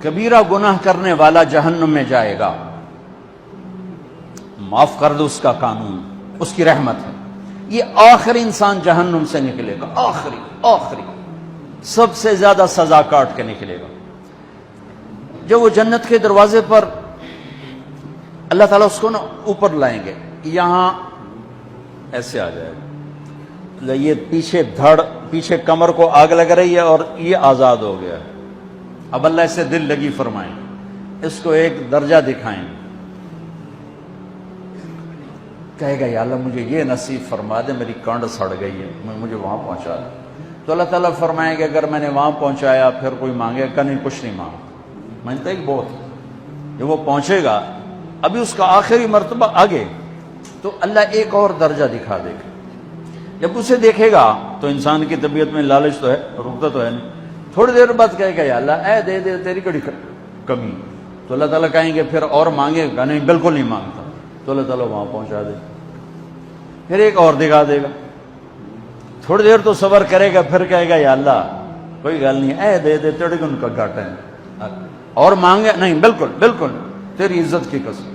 کبیرہ گناہ کرنے والا جہنم میں جائے گا، معاف کر دو، اس کا قانون، اس کی رحمت ہے، یہ آخری انسان جہنم سے نکلے گا، آخری سب سے زیادہ سزا کاٹ کے نکلے گا۔ جب وہ جنت کے دروازے پر اللہ تعالیٰ اس کو نا اوپر لائیں گے، یہاں ایسے آ جائے گا، یہ پیچھے کمر کو آگ لگ رہی ہے اور یہ آزاد ہو گیا ہے۔ اب اللہ اسے دل لگی فرمائیں، اس کو ایک درجہ دکھائیں، کہے گا یا اللہ مجھے یہ نصیب فرما دے، میری کانڈ سڑ گئی ہے، مجھے وہاں پہنچا دے۔ تو اللہ تعالیٰ فرمائیں گے اگر میں نے وہاں پہنچایا پھر کوئی مانگے گا نہیں، کچھ نہیں مانگتا ایک بہت۔ جب وہ پہنچے گا ابھی اس کا آخری مرتبہ آگے، تو اللہ ایک اور درجہ دکھا دے گا۔ جب اسے دیکھے گا تو انسان کی طبیعت میں لالچ تو ہے، رکتا تو ہے نہیں، تھوڑی دیر بعد کہے گا یا اللہ اے دے دے، تیری کڑی کمی۔ تو اللہ تعالیٰ کہیں گے پھر اور مانگے گا نہیں، بالکل نہیں مانگتا۔ تو اللہ تعالیٰ وہاں پہنچا دے، پھر ایک اور دکھا دے گا، تھوڑی دیر تو صبر کرے گا، پھر کہے گا یا اللہ کوئی گل نہیں، اے دے دے، تیری ان کا گھاٹا ہے، اور مانگے نہیں، بالکل تیری عزت کی قسم۔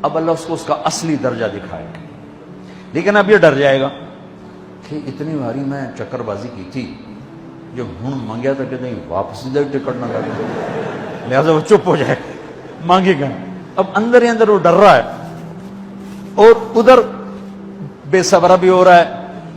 اب اللہ اس کو اس کا اصلی درجہ دکھائے گا، لیکن اب یہ ڈر جائے گا کہ اتنی باری میں چکر بازی کی تھی، جب ہوں مانگیا تھا کہ نہیں واپس ادھر ٹکٹ نہ لگے، لہٰذا وہ چپ ہو جائے، مانگے گا۔ اب اندر ہی اندر وہ ڈر رہا ہے، اور ادھر بے صبرا بھی ہو رہا ہے،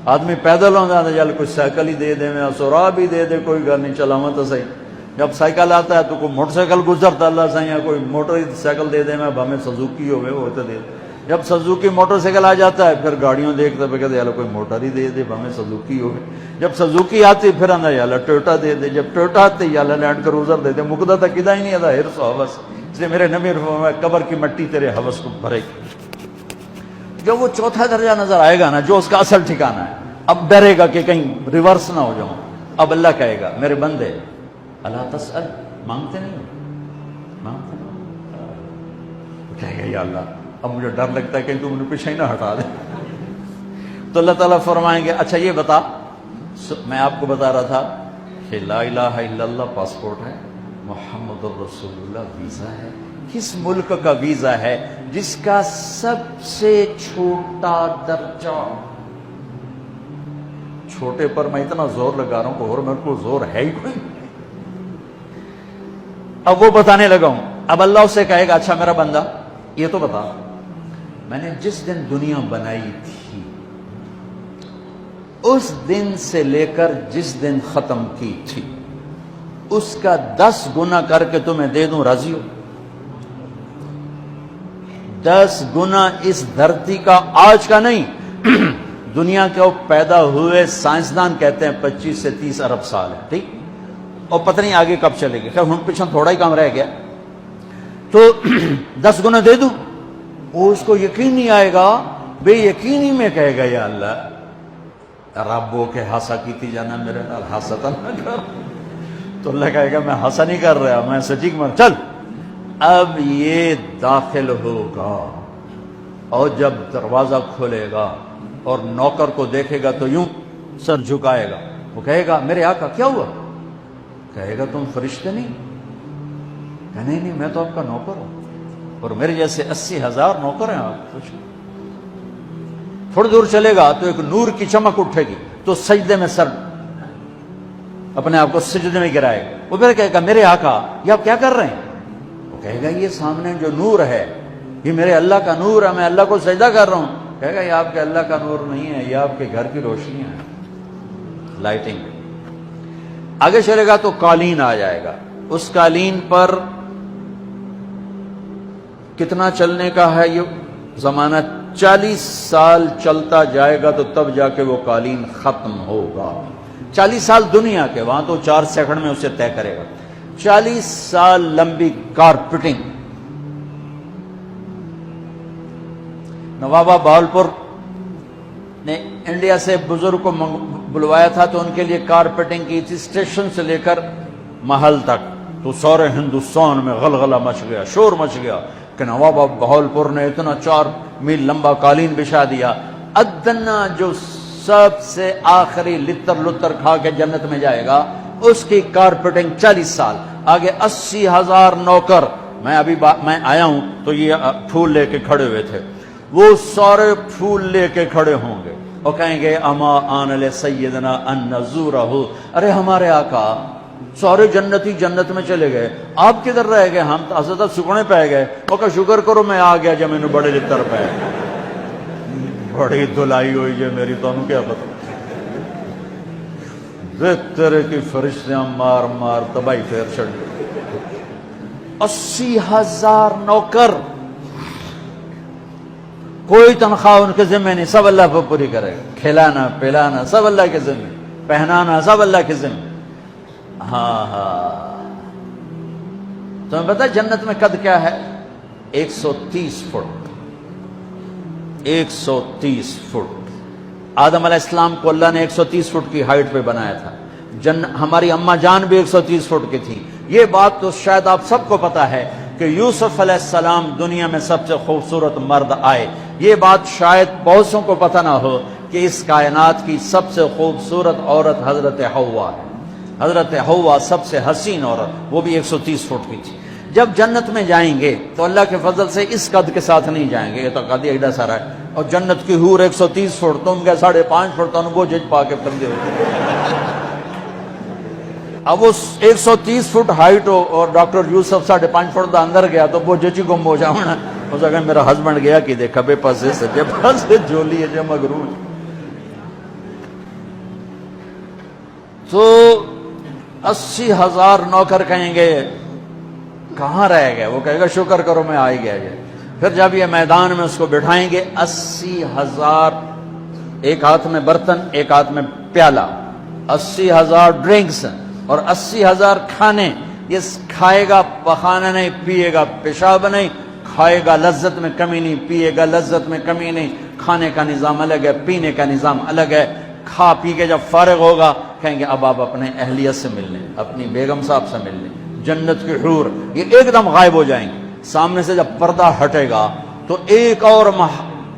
آدمی پیدل ہوتا ہے، چل کوئی سائیکل ہی دے دے، میں سورا بھی دے دے، کوئی گھر نہیں چلاواں تو صحیح۔ جب سائیکل آتا ہے تو کوئی موٹر سائیکل گزرتا اللہ صحیح ہے، کوئی موٹر سائیکل دے دے، میں ہمیں سزوکی ہوئے وہ تو دے دے۔ جب سزوکی موٹر سائیکل آ جاتا ہے پھر گاڑیوں دیکھتے پہ کہتے ہیں کوئی موٹر ہی دے دے، ہمیں سزوکی ہوئے۔ جب سزوکی آتی پھر آنا یا اللہ ٹویوٹا دے دے، جب ٹویوٹا آتے یا اللہ لینڈ کروزر دے دے، مقدہ تک کدا ہی نہیں آتا ہرس و حوث۔ اس لیے میرے نبی فرمایا قبر کی مٹی تیرے حوث کو بھرے گی۔ جب وہ چوتھا درجہ نظر آئے گا نا، جو اس کا اصل ٹھکانہ ہے، اب ڈرے گا کہ کہیں ریورس نہ ہو جاؤں۔ اب اللہ کہے گا میرے بندے اللہ تسأل، مانگتے نہیں، کہے گا یا اللہ اب مجھے ڈر لگتا ہے کہ تم مجھے پیچھے ہی نہ ہٹا دے۔ تو اللہ تعالیٰ فرمائیں گے اچھا یہ بتا، میں آپ کو بتا رہا تھا کہ لا الہ الا اللہ پاسپورٹ ہے، محمد الرسول اللہ ویزا ہے۔ کس ملک کا ویزا ہے؟ جس کا سب سے چھوٹا درجہ، چھوٹے پر میں اتنا زور لگا رہا ہوں کہ اور میرے کو زور ہے ہی کوئی۔ اب وہ بتانے لگا ہوں، اب اللہ اسے کہے گا اچھا میرا بندہ یہ تو بتا، میں نے جس دن دنیا بنائی تھی اس دن سے لے کر جس دن ختم کی تھی اس کا 10 گنا کر کے تمہیں دے دوں، راضی ہو؟ 10 گنا اس دھرتی کا، آج کا نہیں، دنیا کے وہ پیدا ہوئے سائنسدان کہتے ہیں 25 سے 30 ارب سال ہے، ٹھیک، اور پتہ نہیں آگے کب چلے گی، خیر ہن پیچھے تھوڑا ہی کام رہ گیا، تو 10 گنا دے دوں۔ وہ اس کو یقین نہیں آئے گا، بے یقینی میں کہے گا یا اللہ ربو کے ہاسا کیتی جانا میرے نال ہاسا نہ کر۔ تو اللہ کہے گا میں ہاسا نہیں کر رہا، میں سچی کر، چل اب یہ داخل ہوگا، اور جب دروازہ کھولے گا اور نوکر کو دیکھے گا تو یوں سر جھکائے گا، وہ کہے گا میرے آقا کیا ہوا؟ کہے گا تم فرشتے نہیں؟ کہ نہیں میں تو آپ کا نوکر ہوں، اور میرے جیسے 80,000 نوکر ہیں آپ کچھ۔ تھوڑی دور چلے گا تو ایک نور کی چمک اٹھے گی تو سجدے میں سر اپنے آپ کو سجدے میں گرائے گا، وہ پھر کہے گا میرے آقا یہ آپ کیا کر رہے ہیں؟ وہ کہے گا یہ سامنے جو نور ہے یہ میرے اللہ کا نور ہے، میں اللہ کو سجدہ کر رہا ہوں۔ کہے گا یہ آپ کے اللہ کا نور نہیں ہے، یہ آپ کے گھر کی روشنیاں ہیں، لائٹنگ۔ آگے چلے گا تو قالین آ جائے گا، اس قالین پر کتنا چلنے کا ہے یہ زمانہ، 40 سال چلتا جائے گا تو تب جا کے وہ قالین ختم ہوگا۔ 40 سال دنیا کے، وہاں تو 4 سیکنڈ میں اسے طے کرے گا۔ 40 سال لمبی کارپیٹنگ۔ نوابہ بہاولپور نے انڈیا سے بزرگ کو بلوایا تھا تو ان کے لیے کارپیٹنگ کی تھی، اسٹیشن سے لے کر محل تک، تو سارے ہندوستان میں غلغلہ مچ گیا، شور مچ گیا کہ نوابہ بہاولپور نے اتنا 4 میل لمبا قالین بچھا دیا۔ ادنا جو سب سے آخری لتر لتر کھا کے جنت میں جائے گا اس کی کارپیٹنگ 40 سال، آگے 80,000 نوکر. میں آیا ہوں تو یہ پھول لے کے کھڑے ہوئے تھے، وہ سارے پھول لے کے کھڑے ہوں گے اور کہیں گے اما آن لسیدنا ان نزورہ، ارے ہمارے آقا سارے جنتی جنت میں چلے گئے، آپ کدھر رہ گئے؟ ہم تو اسد سکنے پہ گئے. وہ کہ شکر کرو میں آ گیا جب میں بڑے لطر پہ بڑی دھلائی ہوئی ہے میری، تو انہوں کیا پتہ تیرے کی فرشتیاں مار مار تباہی پھیر چڑھ گئی. 80,000 نوکر، کوئی تنخواہ ان کے ذمہ نہیں، سب اللہ پر پوری کرے گا. کھلانا پلانا سب اللہ کے ذمہ، پہنانا سب اللہ کے ذمہ. ہاں تمہیں پتا جنت میں قد کیا ہے؟ 130 فٹ. 130 فٹ. آدم علیہ السلام کو اللہ نے 130 فٹ کی ہائٹ پہ بنایا تھا. ہماری اماں جان بھی 130 فٹ کی تھی. یہ بات تو شاید آپ سب کو پتا ہے کہ یوسف علیہ السلام دنیا میں سب سے خوبصورت مرد آئے. یہ بات شاید بہت سو کو پتہ نہ ہو کہ اس کائنات کی سب سے خوبصورت عورت حضرت حوا ہے. حضرت حوا سب سے حسین عورت، وہ بھی 130 فٹ کی تھی. جب جنت میں جائیں گے تو اللہ کے فضل سے اس قد کے ساتھ نہیں جائیں گے، یہ تو قد ایڈا سارا ہے. اور جنت کی حور 130 فٹ، تم کے 5.5 فٹ تو وہ جج پا کے پردے ہوتے. اب وہ 130 فٹ ہائٹ ہو اور ڈاکٹر یوسف 5.5 فٹ دا اندر گیا تو وہ ججی گم ہو جاؤنا. اس اگر میرا ہسبینڈ گیا کہ دیکھا بے پاسے سے جب پاسے جولی ہے جب مغرور. تو 80,000 نوکر کہیں گے کہاں رہ گئے؟ وہ کہے گا شکر کرو میں آ ہی گیا. پھر جب یہ میدان میں اس کو بٹھائیں گے 80,000، ایک ہاتھ میں برتن ایک ہاتھ میں پیالہ، 80,000 ڈرنکس اور 80,000 کھانے. یہ کھائے گا پخانا نہیں، پیے گا پیشاب نہیں. کھائے گا لذت میں کمی نہیں، پیے گا لذت میں کمی نہیں. کھانے کا نظام الگ ہے، پینے کا نظام الگ ہے. کھا پی کے جب فارغ ہوگا کہیں گے اب آپ اپنے اہلیت سے مل لیں، اپنی بیگم صاحب سے مل لیں. جنت کی حور یہ ایک دم غائب ہو جائیں گے. سامنے سے جب پردہ ہٹے گا تو ایک اور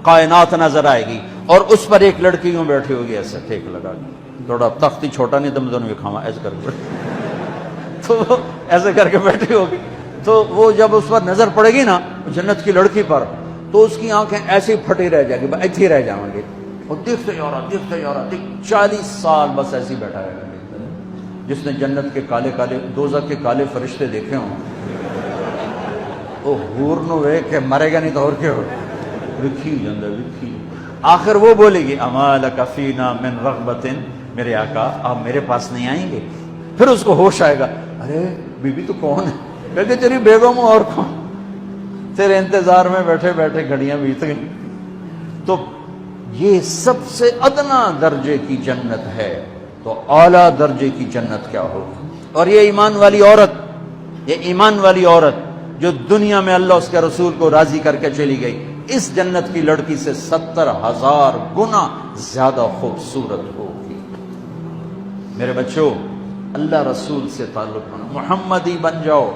کائنات نظر آئے گی اور اس پر ایک لڑکی یوں بیٹھی ہوگی ایسے ٹھیک لگا کے. تھوڑا تختی چھوٹا نہیں تم دونوں کھاوا ایسے کر کے تو ایسے کر کے بیٹھی ہوگی. تو وہ جب اس پر نظر پڑے گی نا جنت کی لڑکی پر تو اس کی آنکھیں ایسی پھٹی رہ جائیں گی، ایسے ہی رہ جائیں گے. اور دیکھتے جا رہا 40 سال بس ایسے ہی بیٹھا رہے گا. جس نے جنت کے کالے کالے دوزخ کے کالے فرشتے دیکھے ہوں وہ حور نو وے کہ مرے گا نہیں تو اور کیا ہو وکھی جندہ وکھی. آخر وہ بولے گی اما لک فینا من رغبت، میرے آقا آپ میرے پاس نہیں آئیں گے؟ پھر اس کو ہوش آئے گا ارے بی بی تو کون ہے؟ کہتے تیری بیگم ہوں اور کون، تیرے انتظار میں بیٹھے بیٹھے گھڑیاں بیت گئی. تو یہ سب سے ادنا درجے کی جنت ہے، تو اعلیٰ درجے کی جنت کیا ہوگی؟ اور یہ ایمان والی عورت جو دنیا میں اللہ اس کے رسول کو راضی کر کے چلی گئی، اس جنت کی لڑکی سے 70,000 گنا زیادہ خوبصورت ہوگی. میرے بچوں اللہ رسول سے تعلق بنا، محمدی بن جاؤ.